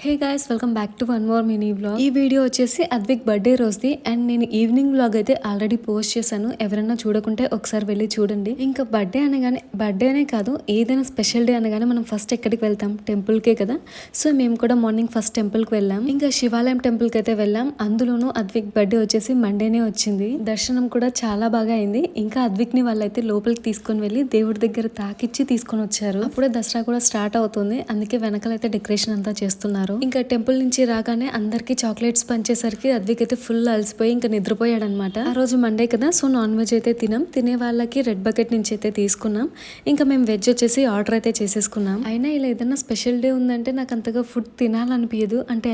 Hey guys, welcome back to one more mini vlog. ఈ video వచ్చేసి Advik birthday రోజుది and నేను ఈవినింగ్ వ్లాగ్ అయితే ఆల్రెడీ పోస్ట్ చేశాను. ఎవరైనా చూడకుంటే ఒకసారి వెళ్ళి చూడండి. ఇంకా బర్త్డే అనే కాదు, ఏదైనా స్పెషల్ డే అనగానే మనం ఫస్ట్ ఎక్కడికి వెళ్తాం? టెంపుల్కే కదా. సో మేము కూడా మార్నింగ్ ఫస్ట్ టెంపుల్కి వెళ్ళాం. ఇంకా శివాలయం టెంపుల్కి అయితే వెళ్ళాం. అందులోనూ అద్విక్ బర్త్డే వచ్చేసి మండేనే వచ్చింది. దర్శనం కూడా చాలా బాగా అయింది. ఇంకా అద్విక్ ని వాళ్ళైతే లోపలికి తీసుకొని వెళ్ళి దేవుడి దగ్గర తాకిచ్చి తీసుకొని వచ్చారు. అప్పుడే దసరా కూడా స్టార్ట్ అవుతుంది, అందుకే వెనకాలైతే డెకరేషన్ అంతా చేస్తున్నారు. ఇంకా టెంపుల్ నుంచి రాగానే అందరికి చాక్లెట్స్ పంచేసరికి అద్విక్ అయితే ఫుల్ అలసిపోయి ఇంకా నిద్రపోయాడు అనమాట. ఆ రోజు మండే కదా, సో నాన్ వెజ్ అయితే తినే వాళ్ళకి రెడ్ బకెట్ నుంచి అయితే తీసుకున్నాం. ఇంకా మేము వెజ్ వచ్చేసి ఆర్డర్ అయితే చేసేసుకున్నాం. అయినా ఇలా ఏదైనా స్పెషల్ డే ఉందంటే నాకు అంతగా ఫుడ్ తినాలనిపించదు. అంటే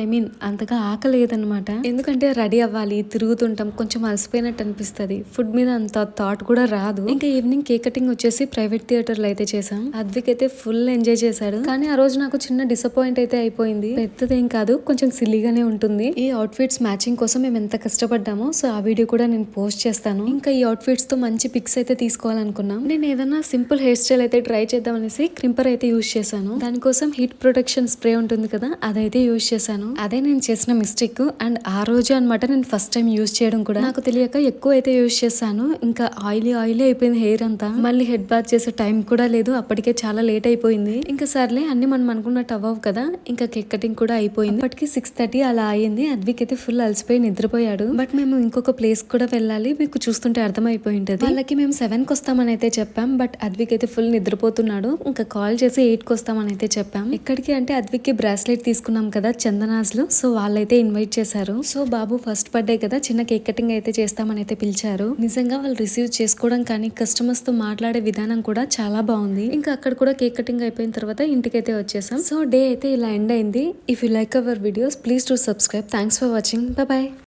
అంతగా ఆకలేదనమాట. ఎందుకంటే రెడీ అవ్వాలి, తిరుగుతుంటాం, కొంచెం అలసిపోయినట్టు అనిపిస్తుంది. ఫుడ్ మీద అంత థాట్ కూడా రాదు. ఇంకా ఈవినింగ్ కేక్ కటింగ్ వచ్చేసి ప్రైవేట్ థియేటర్ లో అయితే చేసాం. అద్విక్ అయితే ఫుల్ ఎంజాయ్ చేశాడు. కానీ ఆ రోజు నాకు చిన్న డిసప్పాయింట్ అయితే అయిపోయింది. పెద్దదేం కాదు, కొంచెం సిల్లీగానే ఉంటుంది. ఈ అవుట్ఫిట్స్ మ్యాచింగ్ కోసం మేము ఎంత కష్టపడ్డామో, సో ఆ వీడియో కూడా నేను పోస్ట్ చేస్తాను. ఇంకా ఈ అవుట్ఫిట్స్ తో మంచి పిక్స్ అయితే తీసుకోవాలనుకున్నాం. నేను ఏదైనా సింపుల్ హెయిర్ స్టైల్ అయితే ట్రై చేద్దాం అనేసి క్రింపర్ అయితే యూజ్ చేశాను. దానికోసం హీట్ ప్రొటెక్షన్ స్ప్రే ఉంటుంది కదా, అదైతే యూజ్ చేశాను. అదే నేను చేసిన మిస్టేక్. అండ్ ఆ రోజు అనమాట నేను ఫస్ట్ టైం యూజ్ చేయడం కూడా. నాకు తెలియక ఎక్కువ అయితే యూజ్ చేశాను. ఇంకా ఆయిలీ అయిపోయింది హెయిర్ అంతా. మళ్ళీ హెడ్ బాత్ చేసే టైం కూడా లేదు, అప్పటికే చాలా లేట్ అయిపోయింది. ఇంకా సర్లే, అన్ని మనం అనుకున్నట్టు అవ్వవు కదా. ఇంకా కేక్ కటింగ్ కూడా అయిపోయింది. అప్పటికి 6:30 అలా అయింది. అద్విక్ అయితే ఫుల్ అలసిపోయి నిద్రపోయాడు. బట్ మేము ఇంకొక ప్లేస్ కూడా వెళ్ళాలి, మీకు చూస్తుంటే అర్థమైపోయి ఉంటది. వాళ్ళకి మేము 7కి వస్తామని అయితే చెప్పాం. బట్ అద్విక్ అయితే ఫుల్ నిద్రపోతున్నాడు. ఇంకా కాల్ చేసి 8కి వస్తామని అయితే చెప్పాం. ఎక్కడికి అంటే అద్విక్ కి బ్రాస్లెట్ తీసుకున్నాం కదా చందనాస్ లో, సో వాళ్ళైతే ఇన్వైట్ చేశారు. సో బాబు ఫస్ట్ బర్త్డే కదా, చిన్న కేక్ కటింగ్ అయితే చేస్తామని అయితే పిలిచారు. నిజంగా వాళ్ళు రిసీవ్ చేసుకోవడం కానీ కస్టమర్స్ తో మాట్లాడే విధానం కూడా చాలా బాగుంది. ఇంకా అక్కడ కూడా కేక్ కటింగ్ అయిపోయిన తర్వాత ఇంటికైతే వచ్చేసాం. సో డే అయితే ఇలా ఎండ్ అయింది. If you like our videos, please do subscribe. Thanks for watching. Bye bye.